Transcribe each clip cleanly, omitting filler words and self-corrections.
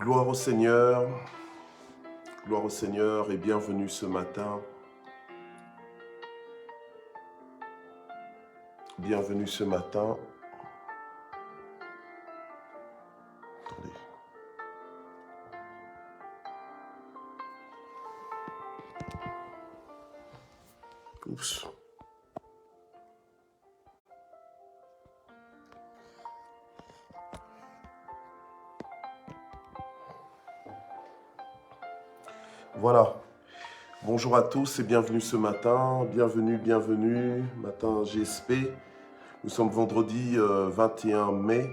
Gloire au Seigneur et bienvenue ce matin. Bienvenue ce matin. Attendez. Oups. Voilà. Bonjour à tous et bienvenue ce matin. Bienvenue. Matin GSP. Nous sommes vendredi 21 mai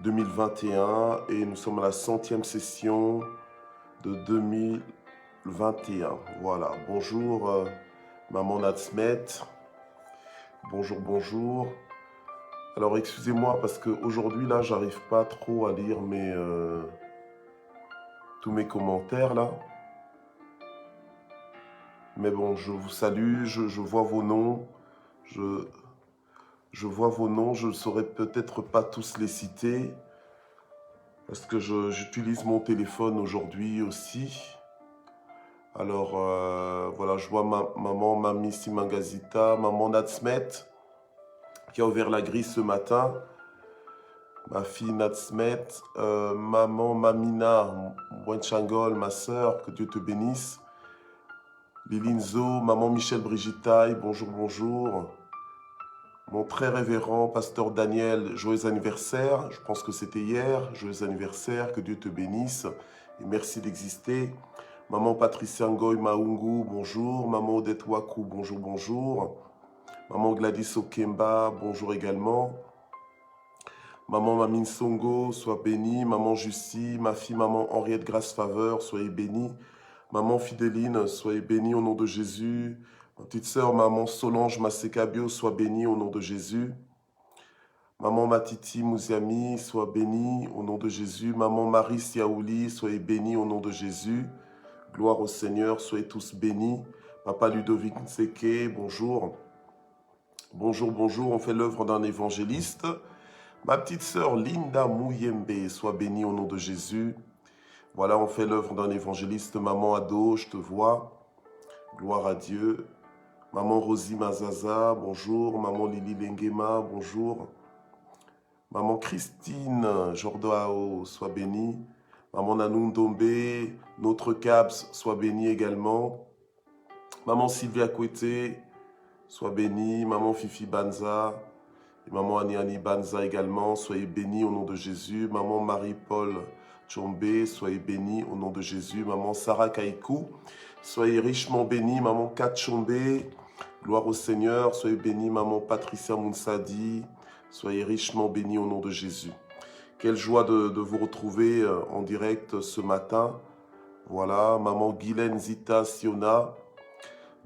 2021 et nous sommes à la 100e session de 2021. Voilà. Bonjour Maman Natsmet. Bonjour. Alors excusez-moi parce qu'aujourd'hui là, j'arrive pas trop à lire tous mes commentaires là. Mais bon, je vous salue, je vois vos noms. Je vois vos noms, je ne saurais peut-être pas tous les citer. Parce que j'utilise mon téléphone aujourd'hui aussi. Alors, voilà, je vois maman Mami Simangazita, maman Natsmet, qui a ouvert la grille ce matin. Ma fille Natsmet, maman Mamina Mwenchangol, ma sœur, que Dieu te bénisse. Lilinzo, maman Michel Brigittaille, bonjour. Mon très révérend pasteur Daniel, joyeux anniversaire. Je pense que c'était hier, joyeux anniversaire, que Dieu te bénisse et merci d'exister. Maman Patricia Ngoy Maungu, bonjour. Maman Odette Waku, bonjour. Maman Gladys Okemba, bonjour également. Maman Mamine Songo, sois bénie. Maman Jussie, ma fille maman Henriette Grace Faveur, soyez bénie. Maman Fidéline, soyez bénie au nom de Jésus. Ma petite sœur, maman Solange Masekabio, sois bénie au nom de Jésus. Maman Matiti Mouziami, sois bénie au nom de Jésus. Maman Marie Siaouli, soyez bénie au nom de Jésus. Gloire au Seigneur, soyez tous bénis. Papa Ludovic Nseke, bonjour. Bonjour, on fait l'œuvre d'un évangéliste. Ma petite sœur Linda Mouyembe, sois bénie au nom de Jésus. Voilà, on fait l'œuvre d'un évangéliste. Maman Ado, je te vois. Gloire à Dieu. Maman Rosie Mazaza, bonjour. Maman Lili Lengema, bonjour. Maman Christine Jordoao, sois bénie. Maman Nanoun Dombe, notre Cabs, sois bénie également. Maman Sylvia Kouete, sois bénie. Maman Fifi Banza et maman Aniani Banza également, soyez bénie au nom de Jésus. Maman Marie-Paul Tchombe, soyez bénie au nom de Jésus. Maman Sarah Kaikou, soyez richement bénie. Maman Kat Tchombe, gloire au Seigneur, soyez bénie. Maman Patricia Mounsadi, soyez richement bénie au nom de Jésus. Quelle joie de vous retrouver en direct ce matin. Voilà, maman Guylaine Zita Siona,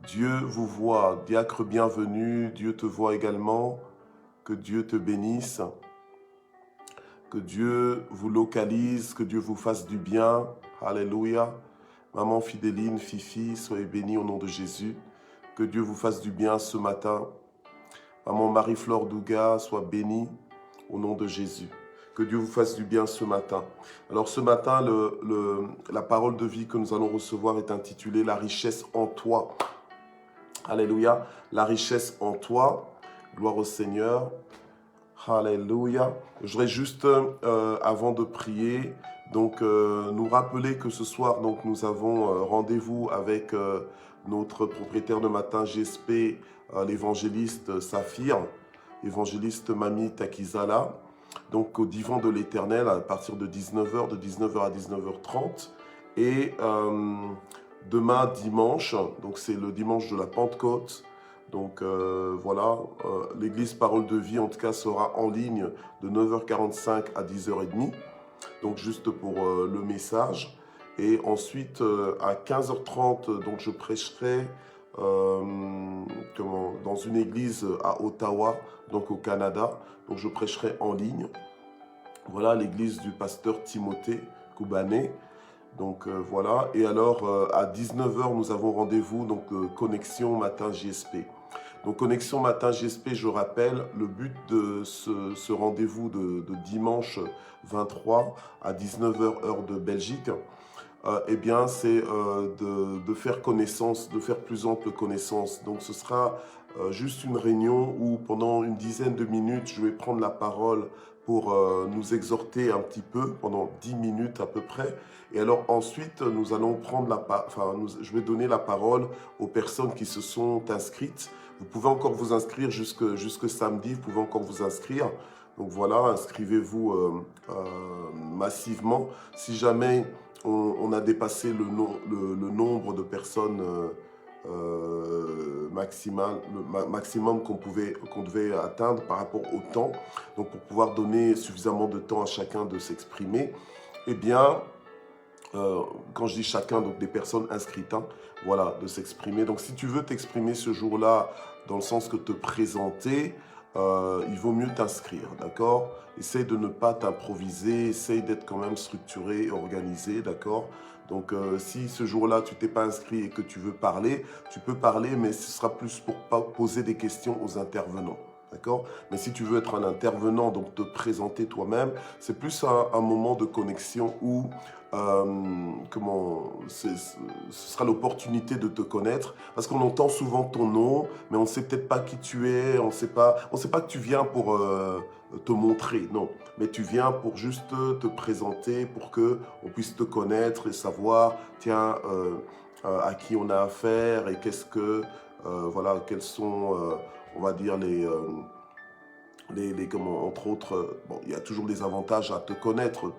Dieu vous voit, diacre bienvenue, Dieu te voit également. Que Dieu te bénisse, que Dieu vous localise, que Dieu vous fasse du bien. Alléluia. Maman Fidéline, Fifi, soyez bénie au nom de Jésus. Que Dieu vous fasse du bien ce matin. Maman Marie-Flore Douga, sois bénie au nom de Jésus. Que Dieu vous fasse du bien ce matin. Alors ce matin, la parole de vie que nous allons recevoir est intitulée « La richesse en toi ». Alléluia. La richesse en toi. Gloire au Seigneur. Alléluia. Je voudrais juste, avant de prier, donc nous rappeler que ce soir, donc, nous avons rendez-vous avec notre propriétaire de matin GSP, l'évangéliste Saphir, évangéliste Mami Takizala, donc au divan de l'Éternel à partir de 19h, de 19h à 19h30. Et demain, dimanche, donc c'est le dimanche de la Pentecôte. Donc voilà, l'église Parole de Vie en tout cas sera en ligne de 9h45 à 10h30. Donc juste pour le message. Et ensuite à 15h30, donc je prêcherai dans une église à Ottawa, donc au Canada. Donc je prêcherai en ligne. Voilà l'église du pasteur Timothée Koubané. Donc voilà, et alors à 19h nous avons rendez-vous, donc connexion matin JSP. Donc Connexion Matin JSP, je rappelle, le but de ce rendez-vous de dimanche 23 à 19h heure de Belgique, eh bien, c'est de faire connaissance, de faire plus ample connaissance. Donc, ce sera juste une réunion où pendant une dizaine de minutes, je vais prendre la parole pour nous exhorter un petit peu, pendant 10 minutes à peu près. Et alors ensuite, nous allons prendre je vais donner la parole aux personnes qui se sont inscrites. Vous pouvez encore vous inscrire jusque samedi, vous pouvez encore vous inscrire. Donc voilà, inscrivez-vous massivement. Si jamais on a dépassé le nombre de personnes maximum qu'on devait atteindre par rapport au temps, donc pour pouvoir donner suffisamment de temps à chacun de s'exprimer, eh bien, quand je dis chacun, donc des personnes inscrites, hein, voilà, de s'exprimer. Donc si tu veux t'exprimer ce jour-là, dans le sens que te présenter, il vaut mieux t'inscrire, d'accord? Essaye de ne pas t'improviser, essaye d'être quand même structuré et organisé, d'accord? Donc si ce jour-là, tu t'es pas inscrit et que tu veux parler, tu peux parler, mais ce sera plus pour poser des questions aux intervenants. D'accord? Mais si tu veux être un intervenant, donc te présenter toi-même, c'est plus un moment de connexion où ce sera l'opportunité de te connaître, parce qu'on entend souvent ton nom, mais on ne sait peut-être pas qui tu es, on sait pas que tu viens pour te montrer, non, mais tu viens pour juste te présenter, pour que on puisse te connaître et savoir, tiens, à qui on a affaire et voilà, quels sont, on va dire, entre autres, bon, il y a toujours des avantages à te connaître,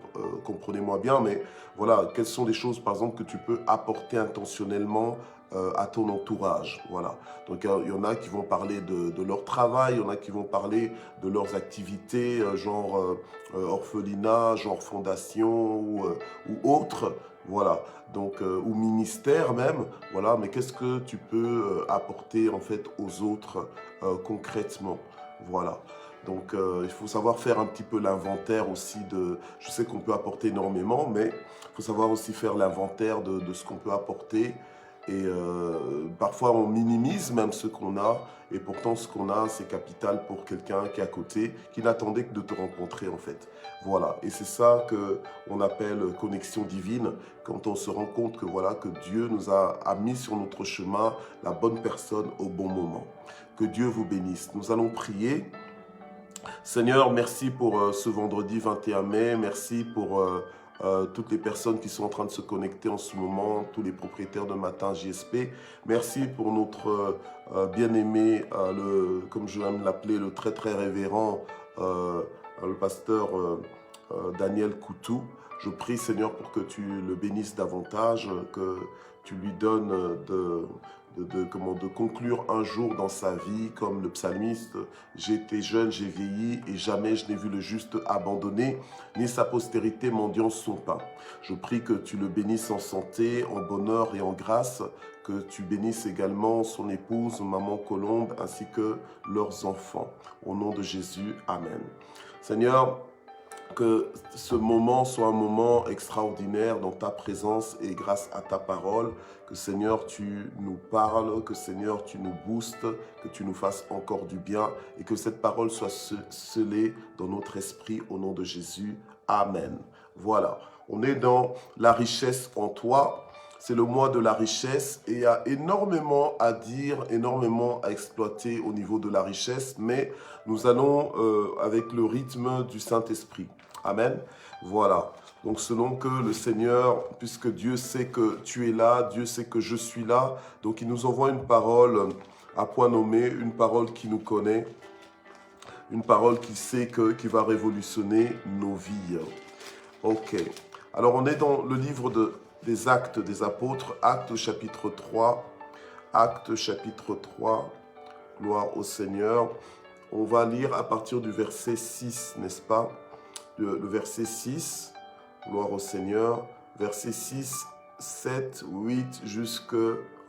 comprenez-moi bien, mais voilà, quelles sont les choses, par exemple, que tu peux apporter intentionnellement à ton entourage, voilà. Donc, il y en a qui vont parler de leur travail, il y en a qui vont parler de leurs activités, genre orphelinat, genre fondation ou autre, voilà. Donc, ou ministère même, voilà. Mais qu'est-ce que tu peux apporter, en fait, aux autres concrètement, voilà. Donc, il faut savoir faire un petit peu l'inventaire aussi de... Je sais qu'on peut apporter énormément, mais il faut savoir aussi faire l'inventaire de ce qu'on peut apporter. Et parfois, on minimise même ce qu'on a. Et pourtant, ce qu'on a, c'est capital pour quelqu'un qui est à côté, qui n'attendait que de te rencontrer, en fait. Voilà. Et c'est ça qu'on appelle connexion divine, quand on se rend compte que, voilà, que Dieu nous a mis sur notre chemin la bonne personne au bon moment. Que Dieu vous bénisse. Nous allons prier. Seigneur, merci pour ce vendredi 21 mai, merci pour toutes les personnes qui sont en train de se connecter en ce moment, tous les propriétaires de Matin JSP. Merci pour notre bien-aimé, comme je aime l'appeler, le très très révérend, le pasteur Daniel Coutou. Je prie, Seigneur, pour que tu le bénisses davantage, que tu lui donnes de conclure un jour dans sa vie, comme le psalmiste, j'ai été jeune, j'ai vieilli, et jamais je n'ai vu le juste abandonné, ni sa postérité mendiant son pain. Je prie que tu le bénisses en santé, en bonheur et en grâce, que tu bénisses également son épouse, maman Colombe, ainsi que leurs enfants. Au nom de Jésus, Amen. Seigneur, que ce moment soit un moment extraordinaire dans ta présence et grâce à ta parole, que Seigneur, tu nous parles, que Seigneur, tu nous boostes, que tu nous fasses encore du bien et que cette parole soit scellée dans notre esprit au nom de Jésus. Amen. Voilà, on est dans la richesse en toi. C'est le mois de la richesse et il y a énormément à dire, énormément à exploiter au niveau de la richesse, mais nous allons avec le rythme du Saint-Esprit. Amen. Voilà. Donc selon que le Seigneur, puisque Dieu sait que tu es là, Dieu sait que je suis là, donc il nous envoie une parole à point nommé, une parole qui nous connaît, une parole qui sait qui va révolutionner nos vies. Ok. Alors on est dans le livre des Actes des Apôtres, Actes chapitre 3, Actes chapitre 3, gloire au Seigneur. On va lire à partir du verset 6, n'est-ce pas? Le verset 6, gloire au Seigneur, verset 6, 7, 8, jusque...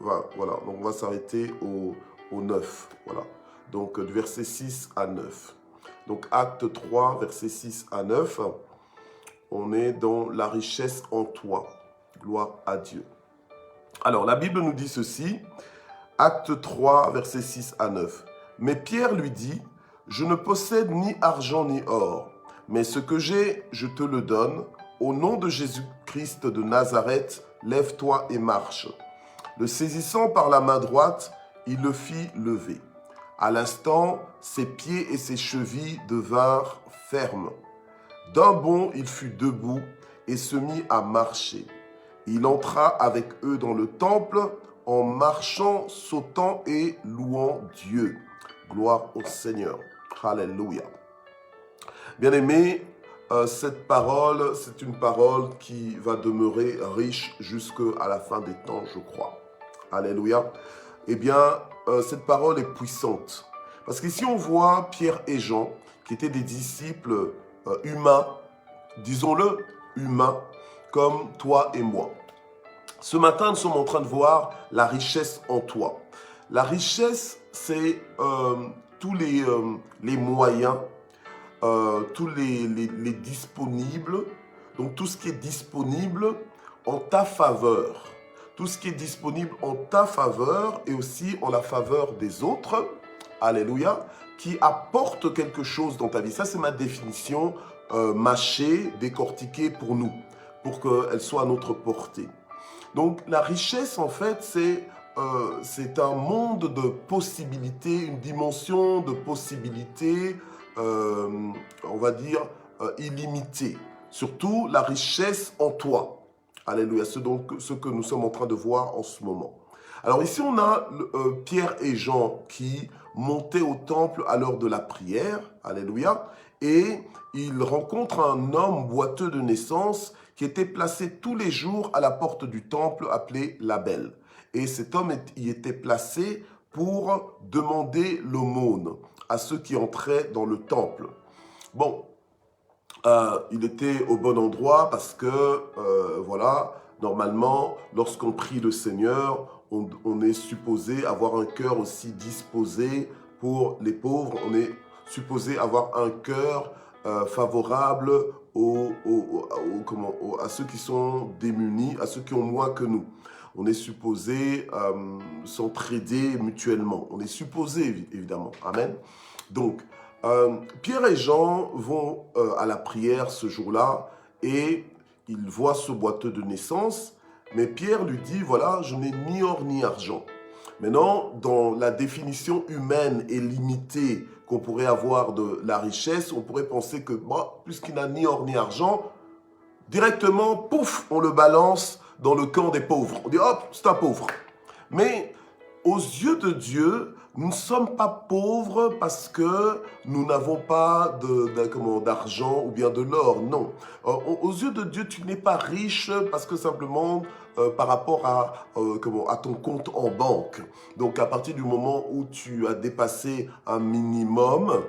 Voilà, donc on va s'arrêter au 9, voilà. Donc du verset 6 à 9. Donc Acte 3, verset 6 à 9, on est dans la richesse en toi. Gloire à Dieu. Alors, la Bible nous dit ceci, Acte 3, verset 6 à 9. Mais Pierre lui dit, « Je ne possède ni argent ni or, mais ce que j'ai, je te le donne. Au nom de Jésus-Christ de Nazareth, lève-toi et marche. » Le saisissant par la main droite, il le fit lever. À l'instant, ses pieds et ses chevilles devinrent fermes. D'un bond, il fut debout et se mit à marcher. Il entra avec eux dans le temple en marchant, sautant et louant Dieu. Gloire au Seigneur. Alléluia. Bien-aimés, cette parole, c'est une parole qui va demeurer riche jusqu'à la fin des temps, je crois. Alléluia. Eh bien, cette parole est puissante. Parce qu'ici, on voit Pierre et Jean, qui étaient des disciples humains, disons-le, humains, comme toi et moi. Ce matin, nous sommes en train de voir la richesse en toi. La richesse, c'est tous les moyens, tous les disponibles, donc tout ce qui est disponible en ta faveur. Tout ce qui est disponible en ta faveur et aussi en la faveur des autres, alléluia, qui apporte quelque chose dans ta vie. Ça, c'est ma définition mâchée, décortiquée pour nous, pour qu'elle soit à notre portée. Donc, la richesse, en fait, c'est un monde de possibilités, une dimension de possibilités, on va dire, illimitée. Surtout, la richesse en toi. Alléluia, c'est donc ce que nous sommes en train de voir en ce moment. Alors ici, on a Pierre et Jean qui montaient au temple à l'heure de la prière. Alléluia. Et ils rencontrent un homme boiteux de naissance qui était placé tous les jours à la porte du temple appelé la Belle. Et cet homme y était placé pour demander l'aumône à ceux qui entraient dans le temple. Bon, il était au bon endroit parce que, voilà, normalement, lorsqu'on prie le Seigneur, on est supposé avoir un cœur aussi disposé pour les pauvres. On est supposé avoir un cœur favorable à ceux qui sont démunis, à ceux qui ont moins que nous. On est supposé s'entraider mutuellement. On est supposé, évidemment. Amen. Donc, Pierre et Jean vont à la prière ce jour-là et ils voient ce boiteux de naissance. Mais Pierre lui dit, voilà, je n'ai ni or ni argent. Maintenant, dans la définition humaine et limitée qu'on pourrait avoir de la richesse, on pourrait penser que, bon, puisqu'il n'a ni or ni argent, directement, pouf, on le balance dans le camp des pauvres. On dit, hop, c'est un pauvre. Mais aux yeux de Dieu, nous ne sommes pas pauvres parce que nous n'avons pas d'argent ou bien de l'or. Non. Aux yeux de Dieu, tu n'es pas riche parce que simplement par rapport à ton compte en banque. Donc à partir du moment où tu as dépassé un minimum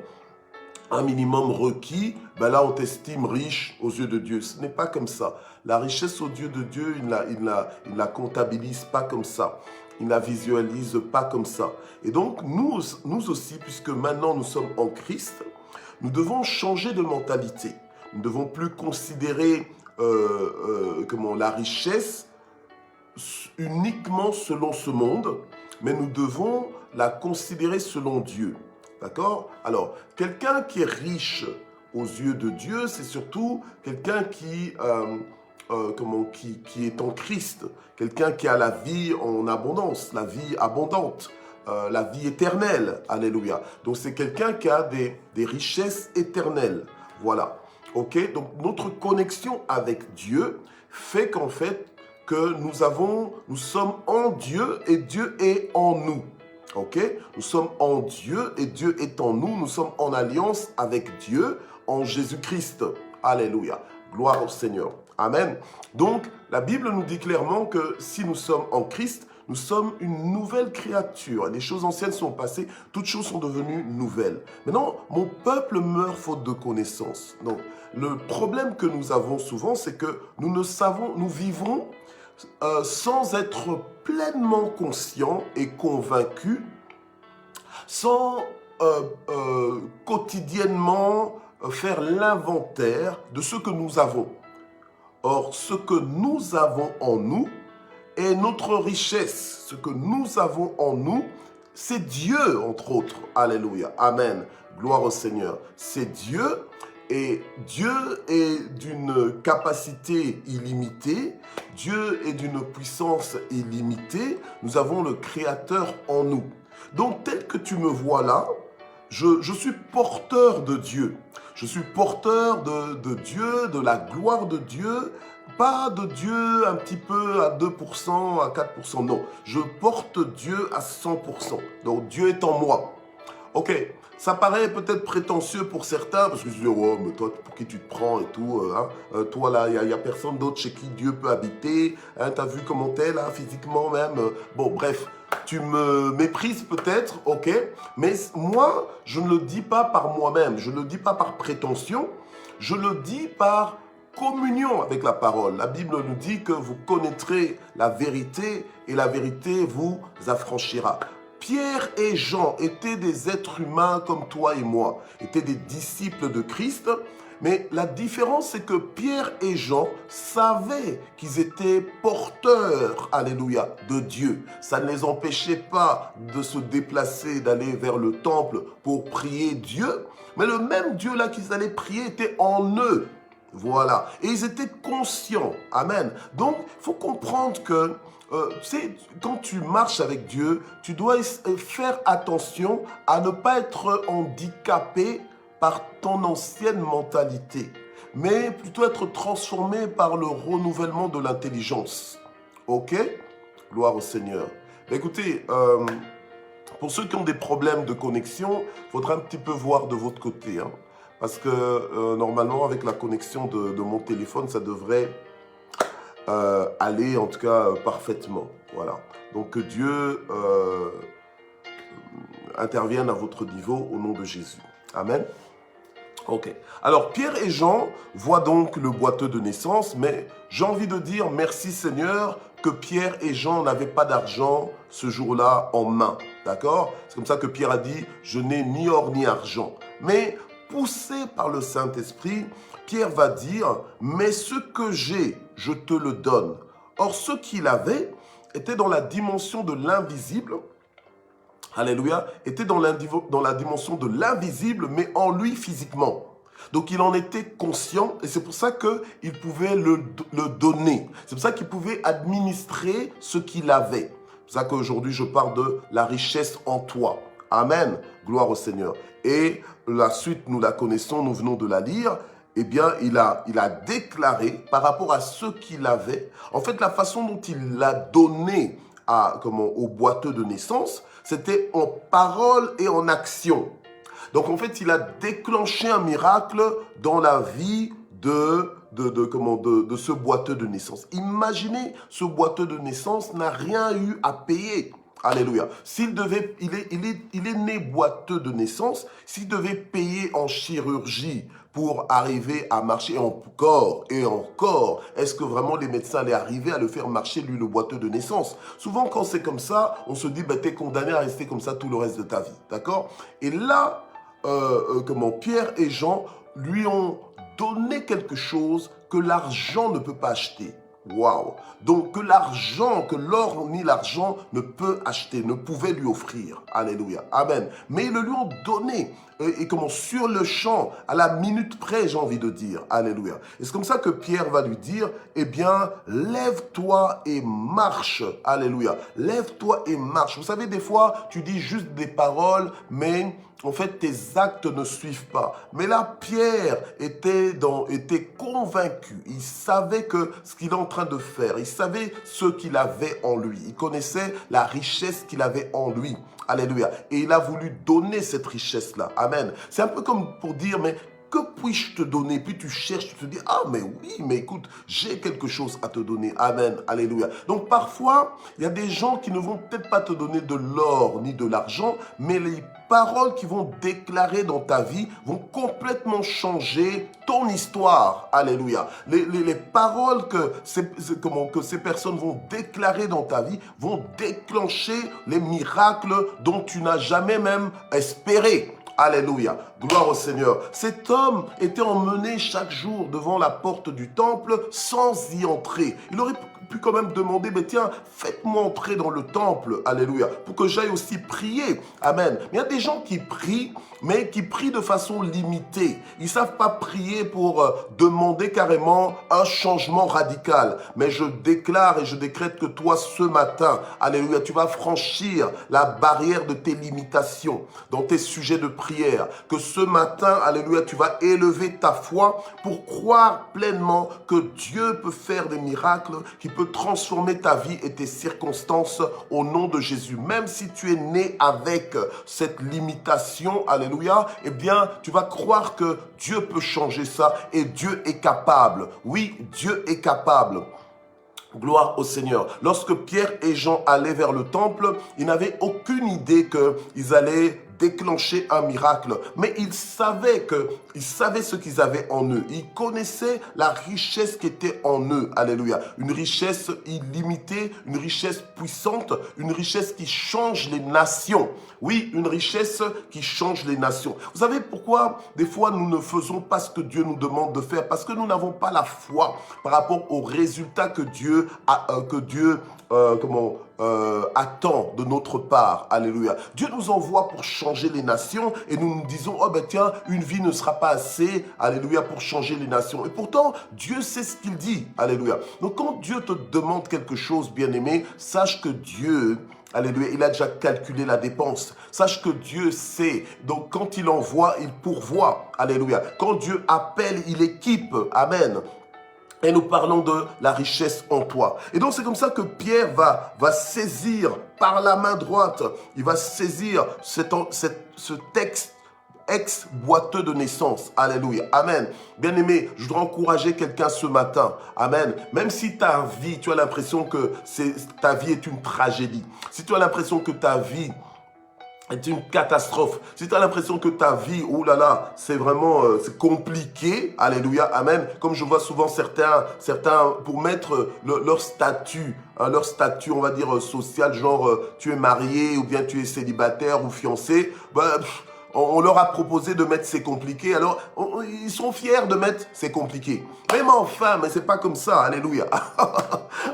requis, ben là on t'estime riche aux yeux de Dieu. Ce n'est pas comme ça. La richesse aux yeux de Dieu, il la comptabilise pas comme ça. Il ne la visualise pas comme ça. Et donc, nous aussi, puisque maintenant nous sommes en Christ, nous devons changer de mentalité. Nous ne devons plus considérer la richesse uniquement selon ce monde, mais nous devons la considérer selon Dieu. D'accord? Alors, quelqu'un qui est riche aux yeux de Dieu, c'est surtout quelqu'un qui est en Christ, quelqu'un qui a la vie en abondance, la vie abondante, la vie éternelle, alléluia. Donc c'est quelqu'un qui a des richesses éternelles, voilà. Ok, donc notre connexion avec Dieu fait qu'en fait que nous sommes en Dieu et Dieu est en nous. Ok, nous sommes en Dieu et Dieu est en nous. Nous sommes en alliance avec Dieu en Jésus-Christ. Alléluia. Gloire au Seigneur. Amen. Donc, la Bible nous dit clairement que si nous sommes en Christ, nous sommes une nouvelle créature. Les choses anciennes sont passées, toutes choses sont devenues nouvelles. Maintenant, mon peuple meurt faute de connaissance. Donc, le problème que nous avons souvent, c'est que nous vivons sans être pleinement conscients et convaincus, sans quotidiennement faire l'inventaire de ce que nous avons. Or, ce que nous avons en nous est notre richesse. Ce que nous avons en nous c'est Dieu, entre autres. Alléluia. Amen. Gloire au Seigneur. C'est Dieu. Et Dieu est d'une capacité illimitée. Dieu est d'une puissance illimitée. Nous avons le Créateur en nous. Donc, tel que tu me vois là, je suis porteur de Dieu. Je suis porteur de Dieu, de la gloire de Dieu. Pas de Dieu un petit peu à 2%, à 4%. Non, je porte Dieu à 100%. Donc, Dieu est en moi. Ok, ça paraît peut-être prétentieux pour certains, parce que je dis, oh, mais toi, pour qui tu te prends et tout, toi là, il n'y a personne d'autre chez qui Dieu peut habiter, hein, t'as vu comment t'es là, physiquement même, bon, bref, tu me méprises peut-être, ok, mais moi, je ne le dis pas par moi-même, je ne le dis pas par prétention, je le dis par communion avec la parole. La Bible nous dit que vous connaîtrez la vérité et la vérité vous affranchira. Pierre et Jean étaient des êtres humains comme toi et moi, étaient des disciples de Christ, mais la différence c'est que Pierre et Jean savaient qu'ils étaient porteurs, alléluia, de Dieu. Ça ne les empêchait pas de se déplacer, d'aller vers le temple pour prier Dieu, mais le même Dieu là qu'ils allaient prier était en eux. Voilà. Et ils étaient conscients. Amen. Donc, il faut comprendre que, tu sais, quand tu marches avec Dieu, tu dois faire attention à ne pas être handicapé par ton ancienne mentalité, mais plutôt être transformé par le renouvellement de l'intelligence. Ok? Gloire au Seigneur. Écoutez, pour ceux qui ont des problèmes de connexion, il faudra un petit peu voir de votre côté, hein. Parce que normalement, avec la connexion de mon téléphone, ça devrait aller en tout cas parfaitement. Voilà. Donc que Dieu intervienne à votre niveau au nom de Jésus. Amen. Ok. Alors Pierre et Jean voient donc le boiteux de naissance, mais j'ai envie de dire merci Seigneur que Pierre et Jean n'avaient pas d'argent ce jour-là en main. D'accord? C'est comme ça que Pierre a dit, je n'ai ni or ni argent. Mais poussé par le Saint-Esprit, Pierre va dire, mais ce que j'ai, je te le donne. Or, ce qu'il avait était dans la dimension de l'invisible, alléluia, était dans la dimension de l'invisible, mais en lui physiquement. Donc, il en était conscient et c'est pour ça qu'il pouvait le donner. C'est pour ça qu'il pouvait administrer ce qu'il avait. C'est pour ça qu'aujourd'hui, je parle de la richesse en toi. Amen. Gloire au Seigneur. Et la suite, nous la connaissons, nous venons de la lire. Eh bien, il a déclaré par rapport à ce qu'il avait. En fait, la façon dont il l'a donné au boiteux de naissance, c'était en parole et en action. Donc, en fait, il a déclenché un miracle dans la vie de ce boiteux de naissance. Imaginez, ce boiteux de naissance n'a rien eu à payer. Alléluia. Il est né boiteux de naissance. S'il devait payer en chirurgie pour arriver à marcher encore et encore, est-ce que vraiment les médecins allaient arriver à le faire marcher, lui, le boiteux de naissance? Souvent, quand c'est comme ça, on se dit, t'es condamné à rester comme ça tout le reste de ta vie. D'accord? Et là, Pierre et Jean lui ont donné quelque chose que l'argent ne peut pas acheter. Waouh! Donc que l'or ni l'argent ne peut acheter, ne pouvait lui offrir. Alléluia. Amen. Mais ils le lui ont donné. Et sur le champ, à la minute près, j'ai envie de dire. Alléluia. Et c'est comme ça que Pierre va lui dire, eh bien, lève-toi et marche. Alléluia. Lève-toi et marche. Vous savez, des fois, tu dis juste des paroles, mais en fait, tes actes ne suivent pas. Mais là, Pierre était convaincu. Il savait que ce qu'il est en train de faire, il savait ce qu'il avait en lui. Il connaissait la richesse qu'il avait en lui. Alléluia. Et il a voulu donner cette richesse-là. Amen. C'est un peu comme pour dire, mais que puis-je te donner? Puis tu cherches, tu te dis, ah mais oui, mais écoute, j'ai quelque chose à te donner. Amen. Alléluia. Donc parfois, il y a des gens qui ne vont peut-être pas te donner de l'or ni de l'argent, mais les paroles qui vont déclarer dans ta vie vont complètement changer ton histoire. Alléluia. Les paroles que ces personnes vont déclarer dans ta vie vont déclencher les miracles dont tu n'as jamais même espéré. Alléluia. Gloire au Seigneur. Cet homme était emmené chaque jour devant la porte du temple sans y entrer. Il aurait pu quand même demander, mais tiens, faites-moi entrer dans le temple, alléluia, pour que j'aille aussi prier, amen. Mais il y a des gens qui prient, mais qui prient de façon limitée. Ils ne savent pas prier pour demander carrément un changement radical. Mais je déclare et je décrète que toi, ce matin, alléluia, tu vas franchir la barrière de tes limitations dans tes sujets de prière. Que ce matin, alléluia, tu vas élever ta foi pour croire pleinement que Dieu peut faire des miracles, qu'il peut transformer ta vie et tes circonstances au nom de Jésus. Même si tu es né avec cette limitation, alléluia, eh bien, tu vas croire que Dieu peut changer ça et Dieu est capable. Oui, Dieu est capable. Gloire au Seigneur. Lorsque Pierre et Jean allaient vers le temple, ils n'avaient aucune idée qu'ils allaient déclencher un miracle. Mais ils savaient ce qu'ils avaient en eux. Ils connaissaient la richesse qui était en eux. Alléluia. Une richesse illimitée, une richesse puissante, une richesse qui change les nations. Oui, une richesse qui change les nations. Vous savez pourquoi des fois nous ne faisons pas ce que Dieu nous demande de faire? Parce que nous n'avons pas la foi par rapport aux résultats que Dieu attend de notre part. Alléluia. Dieu nous envoie pour changer les nations et nous nous disons, oh ben tiens, une vie ne sera pas assez, alléluia, pour changer les nations. Et pourtant, Dieu sait ce qu'il dit. Alléluia. Donc quand Dieu te demande quelque chose, bien-aimé, sache que Dieu, alléluia, il a déjà calculé la dépense. Sache que Dieu sait. Donc quand il envoie, il pourvoit. Alléluia. Quand Dieu appelle, il équipe. Amen. Et nous parlons de la richesse en toi. Et donc c'est comme ça que Pierre va saisir par la main droite, il va saisir ce texte ex-boiteux de naissance. Alléluia. Amen. Bien-aimé, je voudrais encourager quelqu'un ce matin. Amen. Même si ta vie, tu as l'impression que ta vie est une tragédie. Si tu as l'impression que ta vie est une catastrophe. Si tu as l'impression que ta vie, oh là là, c'est vraiment c'est compliqué, alléluia, amen. Comme je vois souvent certains pour mettre leur statut, on va dire social, genre tu es marié ou bien tu es célibataire ou fiancé, on leur a proposé de mettre c'est compliqué, alors ils sont fiers de mettre c'est compliqué. Même enfin, mais c'est pas comme ça, alléluia.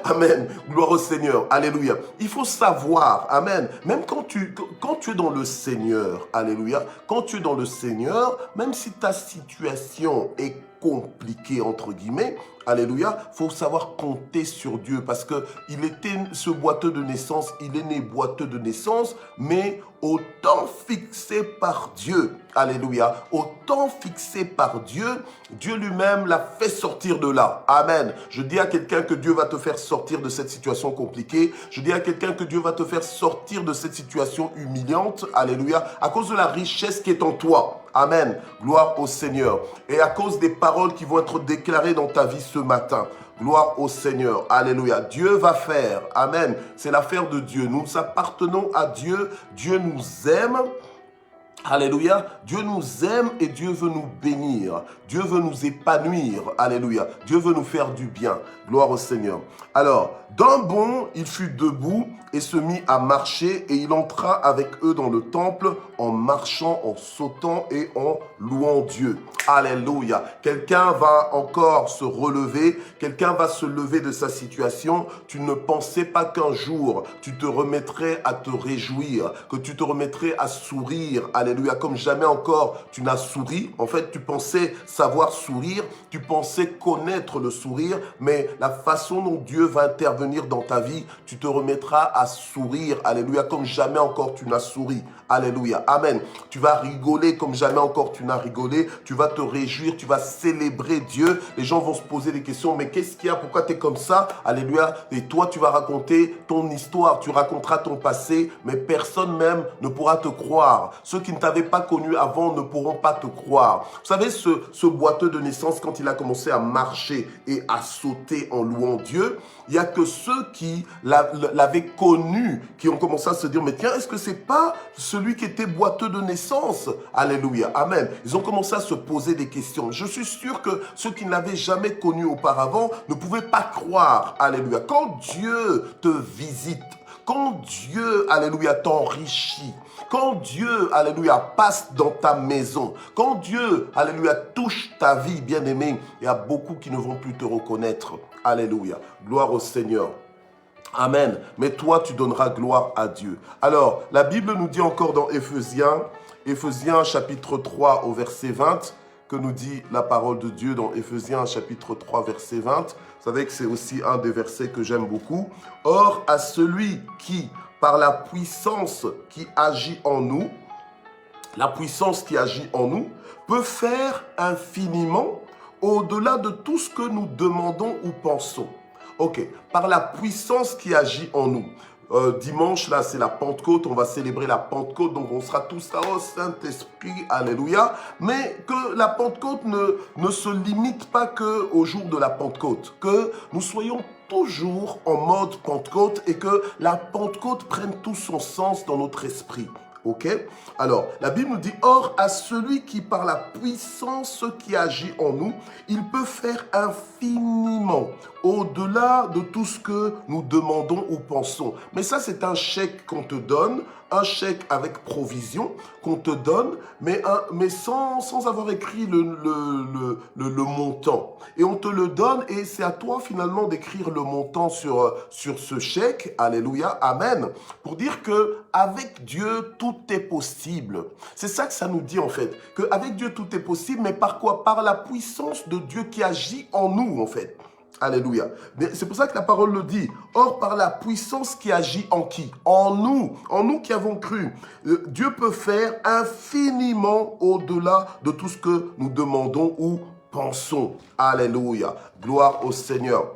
Amen, gloire au Seigneur, alléluia. Il faut savoir, amen, même quand tu es dans le Seigneur, alléluia, quand tu es dans le Seigneur, même si ta situation est compliqué entre guillemets, alléluia, faut savoir compter sur Dieu parce que il était ce boiteux de naissance, il est né boiteux de naissance, mais au temps fixé par Dieu, alléluia, au temps fixé par Dieu, Dieu lui-même l'a fait sortir de là, amen. Je dis à quelqu'un que Dieu va te faire sortir de cette situation compliquée, je dis à quelqu'un que Dieu va te faire sortir de cette situation humiliante, alléluia, à cause de la richesse qui est en toi. Amen. Gloire au Seigneur. Et à cause des paroles qui vont être déclarées dans ta vie ce matin. Gloire au Seigneur. Alléluia. Dieu va faire. Amen. C'est l'affaire de Dieu. Nous appartenons à Dieu. Dieu nous aime. Alléluia. Dieu nous aime et Dieu veut nous bénir. Dieu veut nous épanouir. Alléluia. Dieu veut nous faire du bien. Gloire au Seigneur. Alors, d'un bond, il fut debout et se mit à marcher et il entra avec eux dans le temple en marchant, en sautant et en louant Dieu. Alléluia. Quelqu'un va encore se relever, quelqu'un va se lever de sa situation. Tu ne pensais pas qu'un jour tu te remettrais à te réjouir, que tu te remettrais à sourire. Alléluia. Comme jamais encore tu n'as souri. En fait, tu pensais savoir sourire, tu pensais connaître le sourire, mais la façon dont Dieu va intervenir dans ta vie, tu te remettras à sourire, alléluia, comme jamais encore tu n'as souri, alléluia, amen. Tu vas rigoler comme jamais encore tu n'as rigolé, tu vas te réjouir, tu vas célébrer Dieu. Les gens vont se poser des questions, mais qu'est-ce qu'il y a, pourquoi tu es comme ça, alléluia. Et toi tu vas raconter ton histoire, tu raconteras ton passé, mais personne même ne pourra te croire. Ceux qui ne t'avaient pas connu avant ne pourront pas te croire. Vous savez, ce boiteux de naissance, quand il a commencé à marcher et à sauter en louant Dieu, il n'y a que ceux qui l'avaient connu, qui ont commencé à se dire, mais tiens, est-ce que c'est pas celui qui était boiteux de naissance? Alléluia, amen. Ils ont commencé à se poser des questions. Je suis sûr que ceux qui ne l'avaient jamais connu auparavant ne pouvaient pas croire, alléluia. Quand Dieu te visite, quand Dieu, alléluia, t'enrichit, quand Dieu, alléluia, passe dans ta maison, quand Dieu, alléluia, touche ta vie, bien-aimé, il y a beaucoup qui ne vont plus te reconnaître. Alléluia. Gloire au Seigneur. Amen. Mais toi, tu donneras gloire à Dieu. Alors, la Bible nous dit encore dans Éphésiens chapitre 3 au verset 20, que nous dit la parole de Dieu dans Éphésiens chapitre 3 verset 20. Vous savez que c'est aussi un des versets que j'aime beaucoup. Or, à celui qui, par la puissance qui agit en nous, peut faire infiniment au-delà de tout ce que nous demandons ou pensons. Ok, par la puissance qui agit en nous. Dimanche, là, c'est la Pentecôte, on va célébrer la Pentecôte, donc on sera tous là au Saint-Esprit, alléluia. Mais que la Pentecôte ne se limite pas qu'au jour de la Pentecôte, que nous soyons toujours en mode Pentecôte et que la Pentecôte prenne tout son sens dans notre esprit. Ok? Alors, la Bible nous dit, or, à celui qui, par la puissance qui agit en nous, il peut faire infiniment au-delà de tout ce que nous demandons ou pensons. Mais ça, c'est un chèque qu'on te donne, un chèque avec provision qu'on te donne, mais sans avoir écrit le montant. Et on te le donne et c'est à toi finalement d'écrire le montant sur ce chèque. Alléluia, amen. Pour dire que avec Dieu, tout est possible. C'est ça que ça nous dit en fait. Qu'avec Dieu, tout est possible, mais par quoi? Par la puissance de Dieu qui agit en nous en fait. Alléluia. C'est pour ça que la parole le dit. Or, par la puissance qui agit en qui? En nous qui avons cru. Dieu peut faire infiniment au-delà de tout ce que nous demandons ou pensons. Alléluia. Gloire au Seigneur.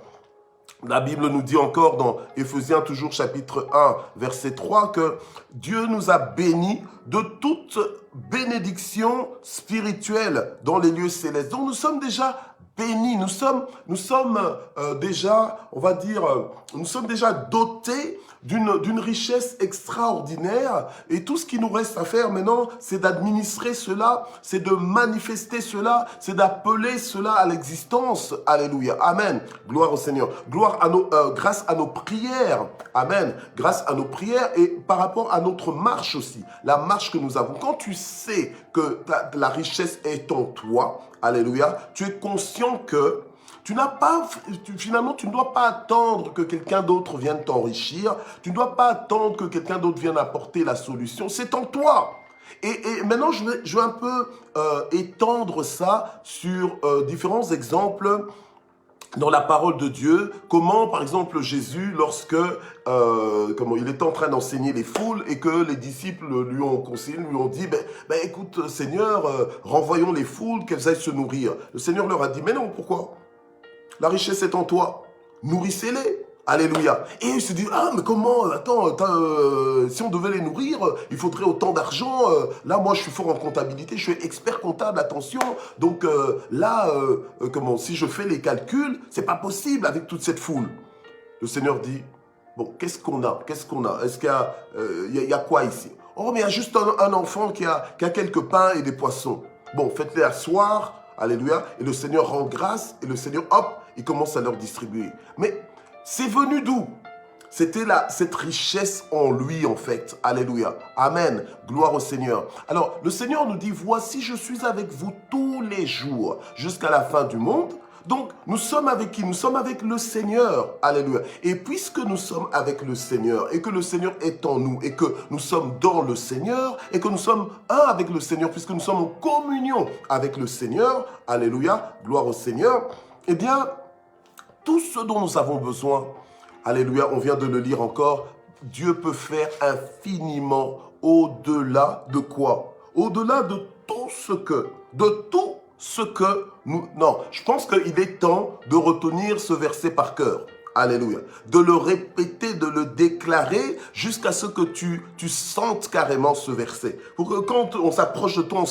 La Bible nous dit encore dans Éphésiens toujours chapitre 1, verset 3, que Dieu nous a bénis de toute bénédiction spirituelle dans les lieux célestes. Donc nous sommes déjà bénis, nous sommes déjà, on va dire, nous sommes déjà dotés d'une richesse extraordinaire et tout ce qui nous reste à faire maintenant, c'est d'administrer cela, c'est de manifester cela, c'est d'appeler cela à l'existence. Alléluia. Amen. Gloire au Seigneur. Grâce à nos prières. Amen. Grâce à nos prières et par rapport à notre marche aussi, la marche que nous avons. Quand tu sais que la richesse est en toi, alléluia, tu es conscient que finalement, tu ne dois pas attendre que quelqu'un d'autre vienne t'enrichir. Tu ne dois pas attendre que quelqu'un d'autre vienne apporter la solution. C'est en toi. Et maintenant, je vais un peu étendre ça sur différents exemples dans la parole de Dieu. Comment, par exemple, Jésus, lorsque il était en train d'enseigner les foules et que les disciples lui ont conseillé, lui ont dit, écoute, Seigneur, renvoyons les foules, qu'elles aillent se nourrir. Le Seigneur leur a dit, mais non, pourquoi? La richesse est en toi. Nourrissez-les. Alléluia. Et il se dit, ah, mais comment? Attends, si on devait les nourrir, il faudrait autant d'argent. Là, moi, je suis fort en comptabilité, je suis expert comptable, attention. Donc si je fais les calculs, c'est pas possible avec toute cette foule. Le Seigneur dit, bon, qu'est-ce qu'on a? Est-ce qu'il y a quoi ici? Oh, mais il y a juste un enfant qui a quelques pains et des poissons. Bon, faites-les asseoir. Alléluia. Et le Seigneur rend grâce et le Seigneur, hop, il commence à leur distribuer. Mais c'est venu d'où? C'était cette richesse en lui, en fait. Alléluia. Amen. Gloire au Seigneur. Alors, le Seigneur nous dit, voici, je suis avec vous tous les jours jusqu'à la fin du monde. Donc, nous sommes avec qui? Nous sommes avec le Seigneur. Alléluia. Et puisque nous sommes avec le Seigneur et que le Seigneur est en nous et que nous sommes dans le Seigneur et que nous sommes un avec le Seigneur puisque nous sommes en communion avec le Seigneur. Alléluia. Gloire au Seigneur. Eh bien, tout ce dont nous avons besoin, alléluia, on vient de le lire encore, Dieu peut faire infiniment au-delà de quoi? Au-delà de tout ce que nous... Non, je pense qu'il est temps de retenir ce verset par cœur. Alléluia. De le répéter, de le déclarer jusqu'à ce que tu sentes carrément ce verset. Pour que quand on s'approche de toi,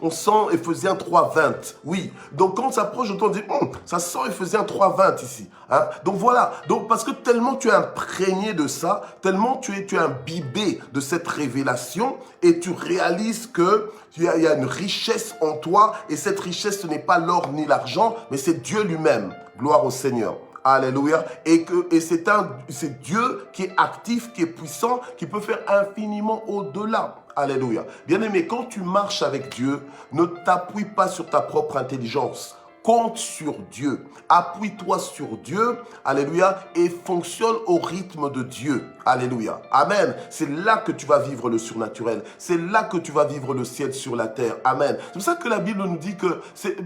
on sent Éphésiens 3:20. Oui. Donc quand on s'approche de toi, on dit, ça sent Éphésiens 3:20 ici. Hein? Donc voilà. Donc parce que tellement tu es imprégné de ça, tellement tu es imbibé de cette révélation et tu réalises que il y a une richesse en toi et cette richesse, ce n'est pas l'or ni l'argent, mais c'est Dieu lui-même. Gloire au Seigneur. Alléluia. Et c'est Dieu qui est actif, qui est puissant, qui peut faire infiniment au-delà. Alléluia. Bien-aimé, quand tu marches avec Dieu, ne t'appuie pas sur ta propre intelligence. Compte sur Dieu. Appuie-toi sur Dieu. Alléluia. Et fonctionne au rythme de Dieu. Alléluia. Amen. C'est là que tu vas vivre le surnaturel. C'est là que tu vas vivre le ciel sur la terre. Amen. C'est pour ça que la Bible nous dit que c'est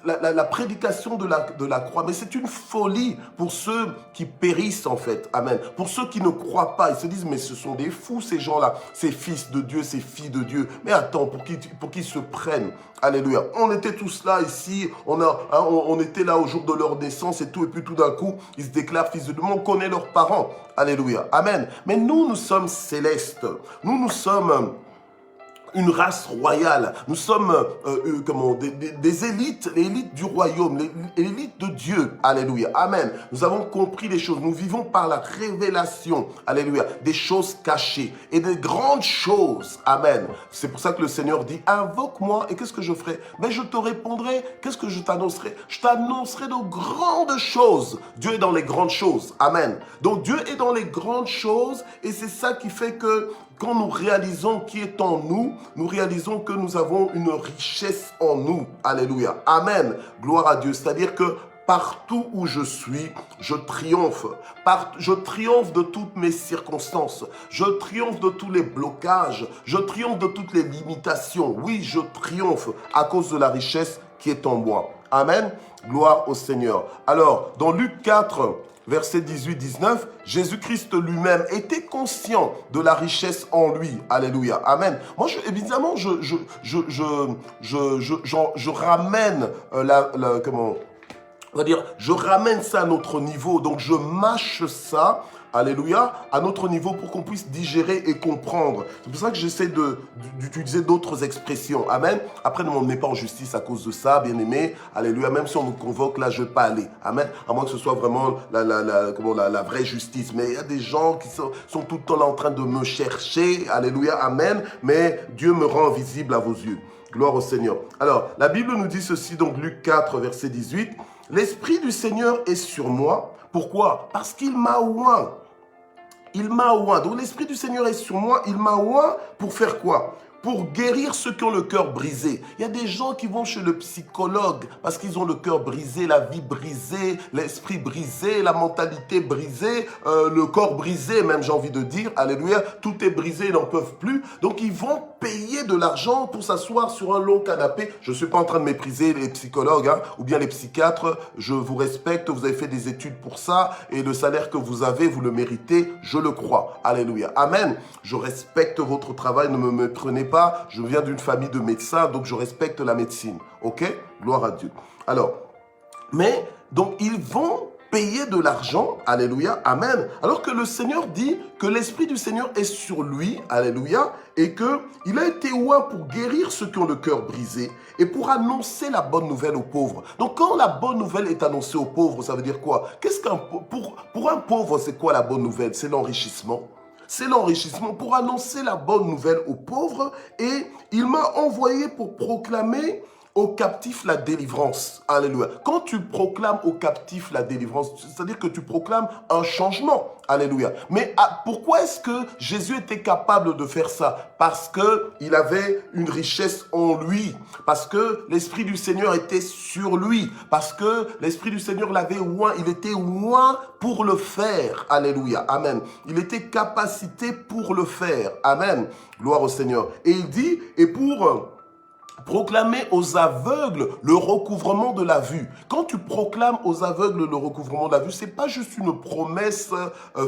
la prédication de la croix. Mais c'est une folie pour ceux qui périssent en fait. Amen. Pour ceux qui ne croient pas. Ils se disent mais ce sont des fous ces gens-là. Ces fils de Dieu, ces filles de Dieu. Mais attends, pour qui se prennent. Alléluia. On était tous là ici. On était là au jour de leur naissance et tout. Et puis tout d'un coup, ils se déclarent fils de Dieu. On connaît leurs parents. Alléluia. Amen. Mais nous sommes célestes. Nous sommes une race royale. Nous sommes des élites, l'élite du royaume, l'élite de Dieu. Alléluia. Amen. Nous avons compris les choses. Nous vivons par la révélation. Alléluia. Des choses cachées et des grandes choses. Amen. C'est pour ça que le Seigneur dit, invoque-moi et qu'est-ce que je ferai? Mais je te répondrai. Qu'est-ce que je t'annoncerai? Je t'annoncerai de grandes choses. Dieu est dans les grandes choses. Amen. Donc Dieu est dans les grandes choses et c'est ça qui fait que quand nous réalisons qui est en nous, nous réalisons que nous avons une richesse en nous. Alléluia. Amen. Gloire à Dieu. C'est-à-dire que partout où je suis, je triomphe. Je triomphe de toutes mes circonstances. Je triomphe de tous les blocages. Je triomphe de toutes les limitations. Oui, je triomphe à cause de la richesse qui est en moi. Amen. Gloire au Seigneur. Alors, dans Luc 4, verset 18-19, Jésus-Christ lui-même était conscient de la richesse en lui. Alléluia. Amen. Moi, évidemment, je ramène je ramène ça à notre niveau. Donc, je mâche ça, alléluia, à notre niveau pour qu'on puisse digérer et comprendre. C'est pour ça que j'essaie d'utiliser d'autres expressions. Amen. Après, ne m'emmenez pas en justice à cause de ça, bien-aimé. Alléluia. Même si on me convoque, là, je ne vais pas aller. Amen. À moins que ce soit vraiment la vraie justice. Mais il y a des gens qui sont tout le temps là en train de me chercher. Alléluia. Amen. Mais Dieu me rend visible à vos yeux. Gloire au Seigneur. Alors, la Bible nous dit ceci, donc Luc 4, verset 18. L'Esprit du Seigneur est sur moi. Pourquoi? Parce qu'il m'a oint. Il m'a oint. Donc l'Esprit du Seigneur est sur moi. Il m'a oint pour faire quoi? Pour guérir ceux qui ont le cœur brisé. Il y a des gens qui vont chez le psychologue parce qu'ils ont le cœur brisé, la vie brisée, l'esprit brisé, la mentalité brisée, le corps brisé même, j'ai envie de dire. Alléluia, tout est brisé, ils n'en peuvent plus. Donc ils vont payer de l'argent pour s'asseoir sur un long canapé. Je ne suis pas en train de mépriser les psychologues ou bien les psychiatres. Je vous respecte, vous avez fait des études pour ça et le salaire que vous avez, vous le méritez, je le crois. Alléluia, amen. Je respecte votre travail, ne me méprenez pas. Je viens d'une famille de médecins, donc je respecte la médecine. Ok? Gloire à Dieu. Alors, mais, donc, ils vont payer de l'argent, alléluia, amen, alors que le Seigneur dit que l'Esprit du Seigneur est sur lui, alléluia, et qu'il a été oint pour guérir ceux qui ont le cœur brisé et pour annoncer la bonne nouvelle aux pauvres. Donc, quand la bonne nouvelle est annoncée aux pauvres, ça veut dire quoi? Pour un pauvre, c'est quoi la bonne nouvelle? C'est l'enrichissement. C'est l'enrichissement pour annoncer la bonne nouvelle aux pauvres et il m'a envoyé pour proclamer aux captifs la délivrance. Alléluia. Quand tu proclames aux captifs la délivrance, c'est-à-dire que tu proclames un changement. Alléluia. Mais pourquoi est-ce que Jésus était capable de faire ça? Parce qu'il avait une richesse en lui. Parce que l'Esprit du Seigneur était sur lui. Parce que l'Esprit du Seigneur l'avait oint. Il était oint pour le faire. Alléluia. Amen. Il était capacité pour le faire. Amen. Gloire au Seigneur. Et il dit, et pour proclamer aux aveugles le recouvrement de la vue. Quand tu proclames aux aveugles le recouvrement de la vue, c'est pas juste une promesse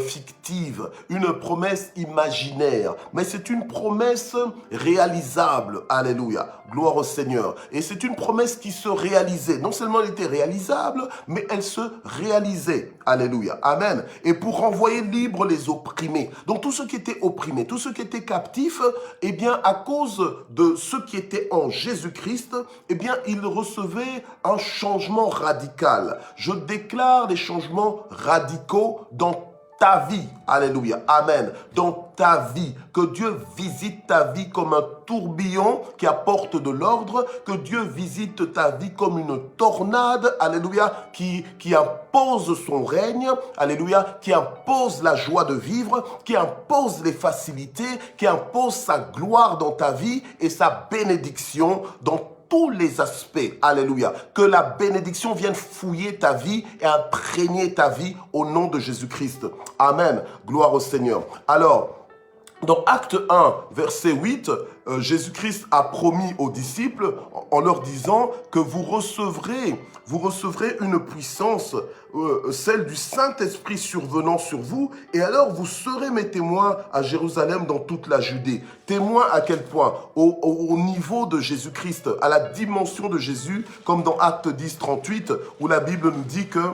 fictive, une promesse imaginaire, mais c'est une promesse réalisable. Alléluia. Gloire au Seigneur. Et c'est une promesse qui se réalisait. Non seulement elle était réalisable, mais elle se réalisait. Alléluia. Amen. Et pour renvoyer libres les opprimés. Donc tous ceux qui étaient opprimés, tous ceux qui étaient captifs, eh bien à cause de ceux qui étaient en Jésus-Christ, eh bien, il recevait un changement radical. Je déclare des changements radicaux dans ta vie, alléluia, amen, dans ta vie, que Dieu visite ta vie comme un tourbillon qui apporte de l'ordre, que Dieu visite ta vie comme une tornade, alléluia, qui impose son règne, alléluia, qui impose la joie de vivre, qui impose les facilités, qui impose sa gloire dans ta vie et sa bénédiction dans tous les aspects, alléluia, que la bénédiction vienne fouiller ta vie et imprégner ta vie au nom de Jésus-Christ. Amen, gloire au Seigneur. Alors, dans Acte 1, verset 8, Jésus-Christ a promis aux disciples en leur disant que vous recevrez une puissance, celle du Saint-Esprit survenant sur vous, et alors vous serez mes témoins à Jérusalem, dans toute la Judée. Témoins à quel point? Au niveau de Jésus-Christ, à la dimension de Jésus, comme dans Acte 10, 38, où la Bible nous dit que...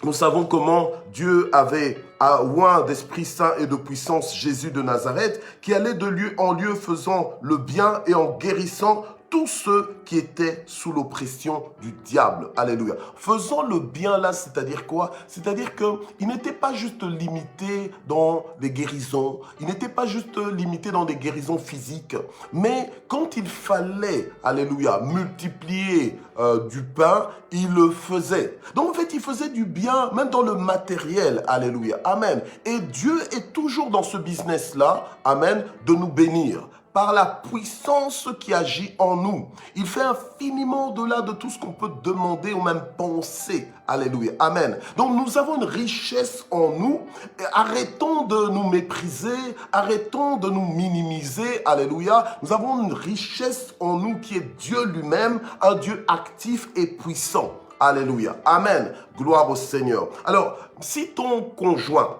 nous savons comment Dieu avait oint d'Esprit Saint et de puissance Jésus de Nazareth, qui allait de lieu en lieu faisant le bien et en guérissant tous ceux qui étaient sous l'oppression du diable. Alléluia. Faisant le bien là, c'est-à-dire quoi? C'est-à-dire qu'il n'était pas juste limité dans les guérisons, il n'était pas juste limité dans des guérisons physiques, mais quand il fallait, alléluia, multiplier du pain, il le faisait. Donc en fait, il faisait du bien, même dans le matériel, alléluia, amen. Et Dieu est toujours dans ce business-là, amen, de nous bénir. Par la puissance qui agit en nous. Il fait infiniment au-delà de tout ce qu'on peut demander ou même penser. Alléluia. Amen. Donc nous avons une richesse en nous. Arrêtons de nous mépriser. Arrêtons de nous minimiser. Alléluia. Nous avons une richesse en nous qui est Dieu lui-même, un Dieu actif et puissant. Alléluia. Amen. Gloire au Seigneur. Alors, si ton conjoint,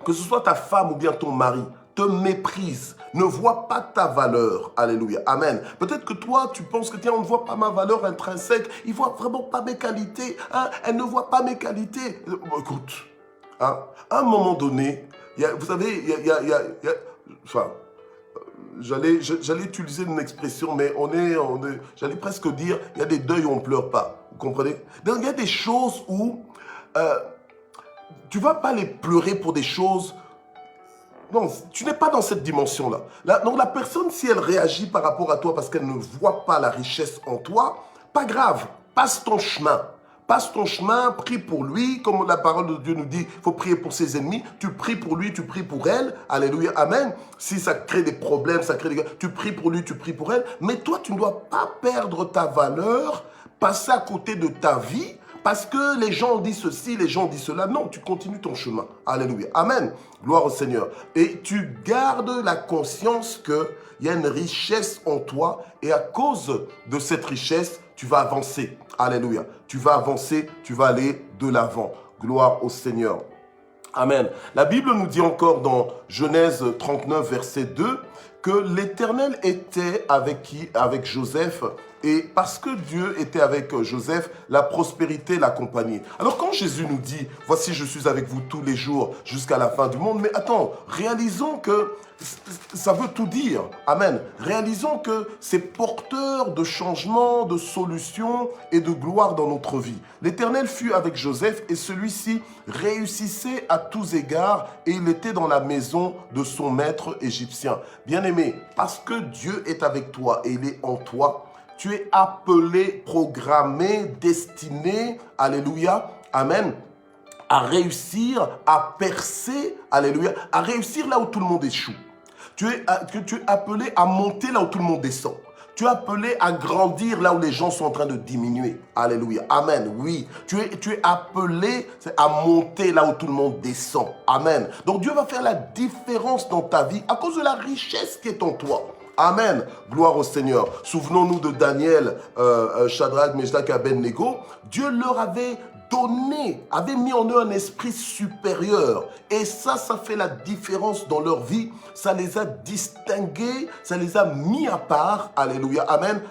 que ce soit ta femme ou bien ton mari, te méprise, ne voit pas ta valeur. Alléluia. Amen. Peut-être que toi, tu penses que tiens, on ne voit pas ma valeur intrinsèque. Il ne voit vraiment pas mes qualités. Hein? Elle ne voit pas mes qualités. Écoute, hein? À un moment donné, vous savez, enfin, j'allais utiliser une expression, mais j'allais presque dire, il y a des deuils où on ne pleure pas. Vous comprenez? Donc, il y a des choses où tu ne vas pas les pleurer pour des choses. Non, tu n'es pas dans cette dimension-là. Donc la personne, si elle réagit par rapport à toi parce qu'elle ne voit pas la richesse en toi, pas grave, passe ton chemin. Passe ton chemin, prie pour lui, comme la parole de Dieu nous dit, il faut prier pour ses ennemis. Tu pries pour lui, tu pries pour elle. Alléluia, amen. Si ça crée des problèmes, tu pries pour lui, tu pries pour elle. Mais toi, tu ne dois pas perdre ta valeur, passer à côté de ta vie, parce que les gens disent ceci, les gens disent cela. Non, tu continues ton chemin. Alléluia. Amen. Gloire au Seigneur. Et tu gardes la conscience qu'il y a une richesse en toi et à cause de cette richesse, tu vas avancer. Alléluia. Tu vas avancer, tu vas aller de l'avant. Gloire au Seigneur. Amen. La Bible nous dit encore dans Genèse 39, verset 2, que l'Éternel était avec qui? Avec Joseph. Et parce que Dieu était avec Joseph, la prospérité l'accompagnait. Alors quand Jésus nous dit, voici je suis avec vous tous les jours jusqu'à la fin du monde, mais attends, réalisons que ça veut tout dire. Amen. Réalisons que c'est porteur de changement, de solutions et de gloire dans notre vie. L'Éternel fut avec Joseph et celui-ci réussissait à tous égards et il était dans la maison de son maître égyptien. Bien-aimé, parce que Dieu est avec toi et il est en toi, tu es appelé, programmé, destiné, alléluia, amen, à réussir, à percer, alléluia, à réussir là où tout le monde échoue. Tu es appelé à monter là où tout le monde descend. Tu es appelé à grandir là où les gens sont en train de diminuer. Alléluia. Amen. Oui. Tu es appelé à monter là où tout le monde descend. Amen. Donc Dieu va faire la différence dans ta vie à cause de la richesse qui est en toi. Amen. Gloire au Seigneur. Souvenons-nous de Daniel, Shadrach, Meshach et Abednego. Dieu leur avait donné, avait mis en eux un esprit supérieur. Et ça fait la différence dans leur vie. Ça les a distingués, ça les a mis à part. Alléluia. Amen.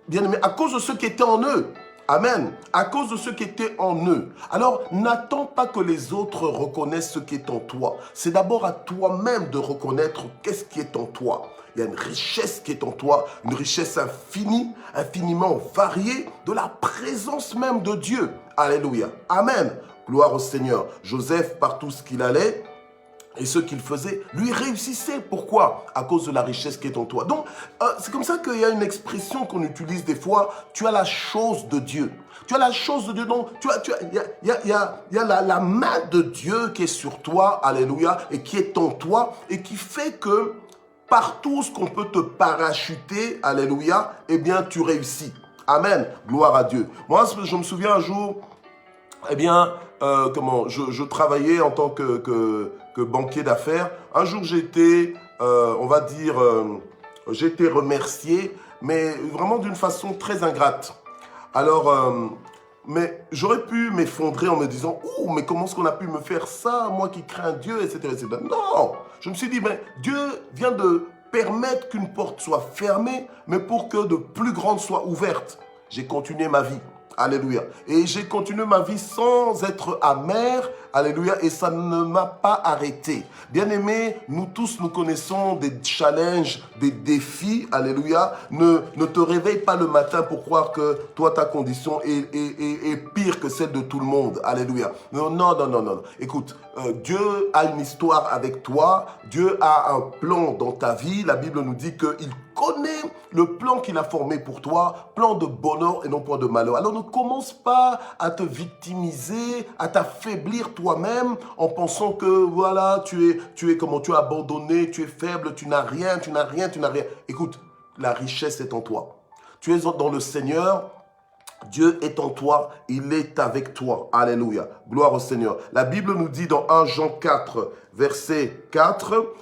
Bien-aimés, à cause de ce qui était en eux. Amen. À cause de ce qui était en eux. Alors, n'attends pas que les autres reconnaissent ce qui est en toi. C'est d'abord à toi-même de reconnaître qu'est-ce qui est en toi. Il y a une richesse qui est en toi, une richesse infinie, infiniment variée de la présence même de Dieu. Alléluia. Amen. Gloire au Seigneur. Joseph, par tout ce qu'il allait, et ce qu'il faisait, lui réussissait. Pourquoi? À cause de la richesse qui est en toi. Donc, c'est comme ça qu'il y a une expression qu'on utilise des fois. Tu as la chose de Dieu. Tu as la chose de Dieu. Donc, il y a la main de Dieu qui est sur toi. Alléluia. Et qui est en toi. Et qui fait que partout ce qu'on peut te parachuter, alléluia, eh bien, tu réussis. Amen. Gloire à Dieu. Moi, je me souviens un jour, eh bien, je travaillais en tant que banquier d'affaires. Un jour, j'ai été, j'ai été remercié, mais vraiment d'une façon très ingrate. Alors, mais j'aurais pu m'effondrer en me disant, « Oh, mais comment est-ce qu'on a pu me faire ça, moi qui crains Dieu, etc. etc. » Non, je me suis dit, mais Dieu vient de permettre qu'une porte soit fermée, mais pour que de plus grandes soient ouvertes. J'ai continué ma vie. Alléluia. Et j'ai continué ma vie sans être amer. Alléluia. Et ça ne m'a pas arrêté. Bien-aimés, nous tous, nous connaissons des challenges, des défis. Alléluia. Ne te réveille pas le matin pour croire que toi, ta condition est pire que celle de tout le monde. Alléluia. Non, non, non, non, non. Écoute, Dieu a une histoire avec toi. Dieu a un plan dans ta vie. La Bible nous dit qu'il connaît le plan qu'il a formé pour toi, plan de bonheur et non point de malheur. Alors ne commence pas à te victimiser, à t'affaiblir toi-même en pensant que voilà, tu es abandonné, tu es faible, tu n'as rien. Écoute, la richesse est en toi. Tu es dans le Seigneur. Dieu est en toi, il est avec toi. Alléluia. Gloire au Seigneur. La Bible nous dit dans 1 Jean 4, verset 4,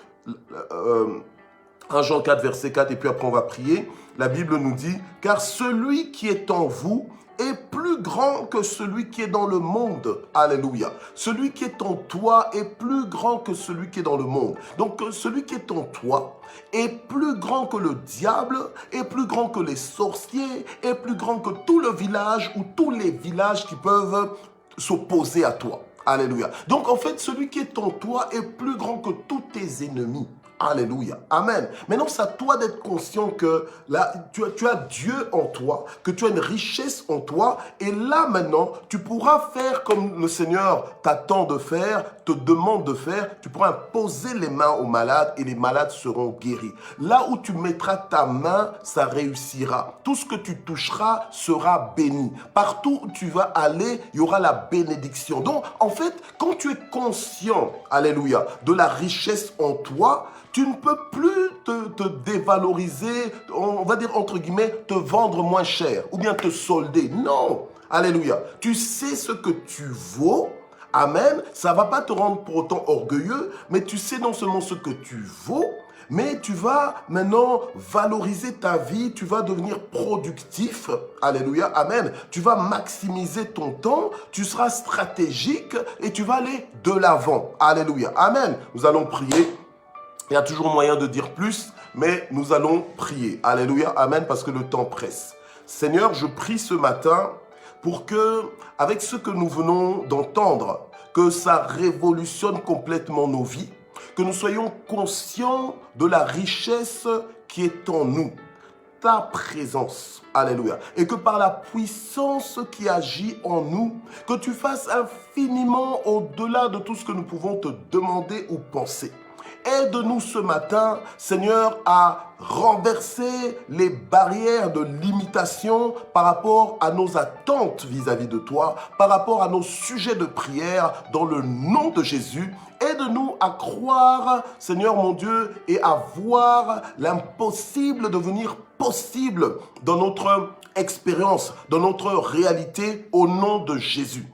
1 Jean 4, verset 4, et puis après on va prier. La Bible nous dit, « Car celui qui est en vous est plus grand que celui qui est dans le monde. » Alléluia. Celui qui est en toi est plus grand que celui qui est dans le monde. Donc celui qui est en toi est plus grand que le diable, est plus grand que les sorciers, est plus grand que tout le village ou tous les villages qui peuvent s'opposer à toi. Alléluia. Donc en fait, celui qui est en toi est plus grand que tous tes ennemis. Alléluia. Amen. Maintenant, c'est à toi d'être conscient que là, tu as Dieu en toi, que tu as une richesse en toi. Et là, maintenant, tu pourras faire comme le Seigneur t'attend de faire, te demande de faire. Tu pourras imposer les mains aux malades et les malades seront guéris. Là où tu mettras ta main, ça réussira. Tout ce que tu toucheras sera béni. Partout où tu vas aller, il y aura la bénédiction. Donc, en fait, quand tu es conscient, alléluia, de la richesse en toi, tu ne peux plus te dévaloriser, on va dire entre guillemets, te vendre moins cher ou bien te solder. Non, alléluia. Tu sais ce que tu vaux, amen. Ça ne va pas te rendre pour autant orgueilleux, mais tu sais non seulement ce que tu vaux, mais tu vas maintenant valoriser ta vie, tu vas devenir productif, alléluia, amen. Tu vas maximiser ton temps, tu seras stratégique et tu vas aller de l'avant, alléluia, amen. Nous allons prier. Il y a toujours moyen de dire plus, mais nous allons prier. Alléluia, amen, parce que le temps presse. Seigneur, je prie ce matin pour que, avec ce que nous venons d'entendre, que ça révolutionne complètement nos vies, que nous soyons conscients de la richesse qui est en nous, ta présence, alléluia, et que par la puissance qui agit en nous, que tu fasses infiniment au-delà de tout ce que nous pouvons te demander ou penser. Aide-nous ce matin, Seigneur, à renverser les barrières de limitation par rapport à nos attentes vis-à-vis de toi, par rapport à nos sujets de prière, dans le nom de Jésus. Aide-nous à croire, Seigneur mon Dieu, et à voir l'impossible devenir possible dans notre expérience, dans notre réalité, au nom de Jésus.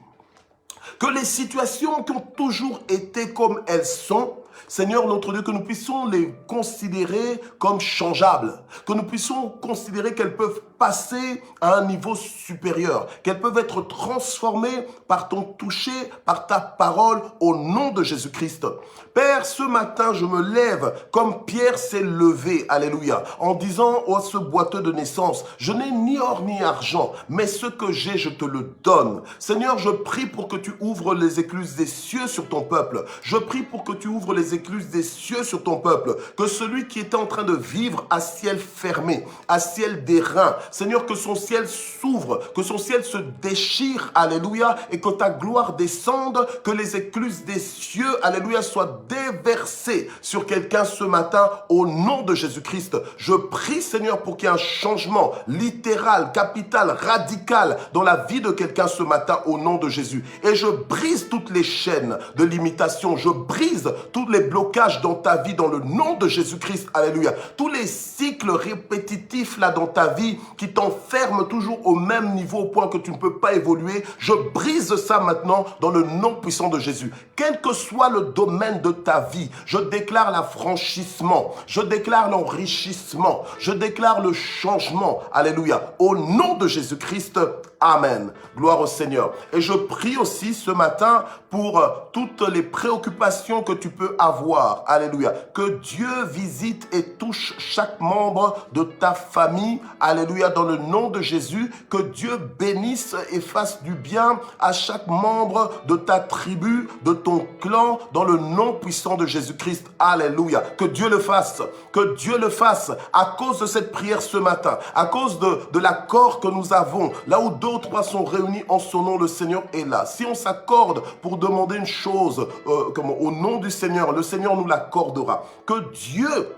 Que les situations qui ont toujours été comme elles sont, Seigneur notre Dieu, que nous puissions les considérer comme changeables, que nous puissions considérer qu'elles peuvent passer à un niveau supérieur, qu'elles peuvent être transformées par ton toucher, par ta parole, au nom de Jésus-Christ. Père, ce matin, je me lève comme Pierre s'est levé, alléluia, en disant à ce boiteux de naissance, je n'ai ni or ni argent, mais ce que j'ai, je te le donne. Seigneur, je prie pour que tu ouvres les écluses des cieux sur ton peuple. Je prie pour que tu ouvres les les écluses des cieux sur ton peuple, que celui qui était en train de vivre à ciel fermé, à ciel d'airain, Seigneur, que son ciel s'ouvre, que son ciel se déchire, alléluia, et que ta gloire descende, que les écluses des cieux, alléluia, soient déversées sur quelqu'un ce matin au nom de Jésus-Christ. Je prie, Seigneur, pour qu'il y ait un changement littéral, capital, radical dans la vie de quelqu'un ce matin au nom de Jésus. Et je brise toutes les chaînes de limitation, je brise tous les blocages dans ta vie dans le nom de Jésus-Christ, alléluia. Tous les cycles répétitifs là dans ta vie qui t'enferment toujours au même niveau au point que tu ne peux pas évoluer, je brise ça maintenant dans le nom puissant de Jésus. Quel que soit le domaine de ta vie, je déclare l'affranchissement, je déclare l'enrichissement, je déclare le changement, alléluia. Au nom de Jésus-Christ, amen. Gloire au Seigneur. Et je prie aussi ce matin pour toutes les préoccupations que tu peux avoir. Alléluia. Que Dieu visite et touche chaque membre de ta famille. Alléluia. Dans le nom de Jésus, que Dieu bénisse et fasse du bien à chaque membre de ta tribu, de ton clan, dans le nom puissant de Jésus-Christ. Alléluia. Que Dieu le fasse. Que Dieu le fasse à cause de cette prière ce matin, à cause de l'accord que nous avons. Là où 2 ou 3 sont réunis en son nom, le Seigneur est là. Si on s'accorde pour demander une chose au nom du Seigneur, le Seigneur nous l'accordera. Que Dieu,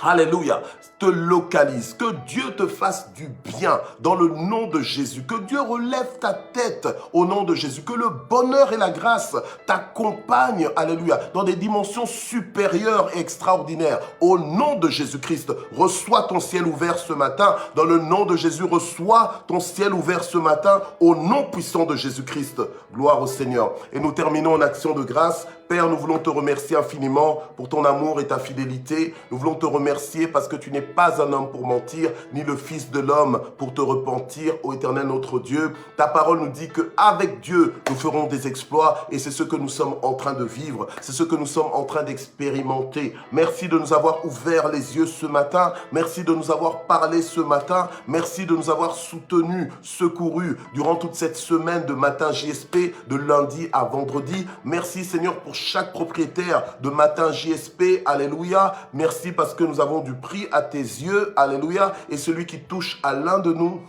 alléluia, te localise, que Dieu te fasse du bien dans le nom de Jésus, que Dieu relève ta tête au nom de Jésus, que le bonheur et la grâce t'accompagnent, alléluia, dans des dimensions supérieures et extraordinaires. Au nom de Jésus-Christ, reçois ton ciel ouvert ce matin, dans le nom de Jésus, reçois ton ciel ouvert ce matin, au nom puissant de Jésus-Christ. Gloire au Seigneur. Et nous terminons en action de grâce. Père, nous voulons te remercier infiniment pour ton amour et ta fidélité. Nous voulons te remercier parce que tu n'es pas un homme pour mentir, ni le Fils de l'homme pour te repentir, ô Éternel notre Dieu. Ta parole nous dit qu'avec Dieu, nous ferons des exploits et c'est ce que nous sommes en train de vivre. C'est ce que nous sommes en train d'expérimenter. Merci de nous avoir ouvert les yeux ce matin. Merci de nous avoir parlé ce matin. Merci de nous avoir soutenus, secourus durant toute cette semaine de matin JSP, de lundi à vendredi. Merci Seigneur pour chaque propriétaire de matin JSP, alléluia. Merci parce que nous avons du prix à tes yeux, alléluia. Et celui qui touche à l'un de nous,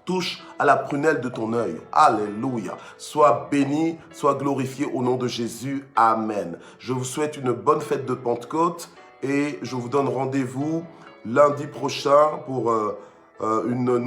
touche à la prunelle de ton œil, alléluia. Sois béni, sois glorifié au nom de Jésus, amen. Je vous souhaite une bonne fête de Pentecôte et je vous donne rendez-vous lundi prochain pour une nouvelle